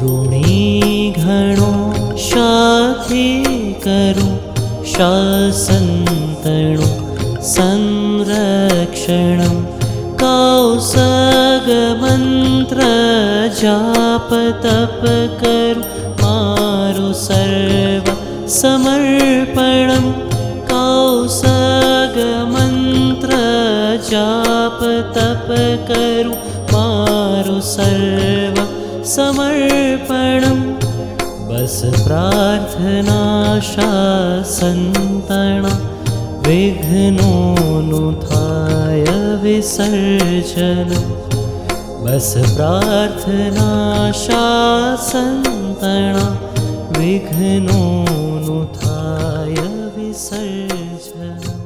ऋणी घणो शाथे करूं शासनतणु संरक्षणं कौसगमंत्र जाप तप करूं मारु सर्व समर्पणं कौसगमंत्र जाप तप करूं मारु सर्व समर्पणं बस प्रार्थना शासनतणा विघ्नोनु थाय विसर्जनम् बस प्रार्थना शासनतणा विघ्नोनु थाय विसर्जनम्।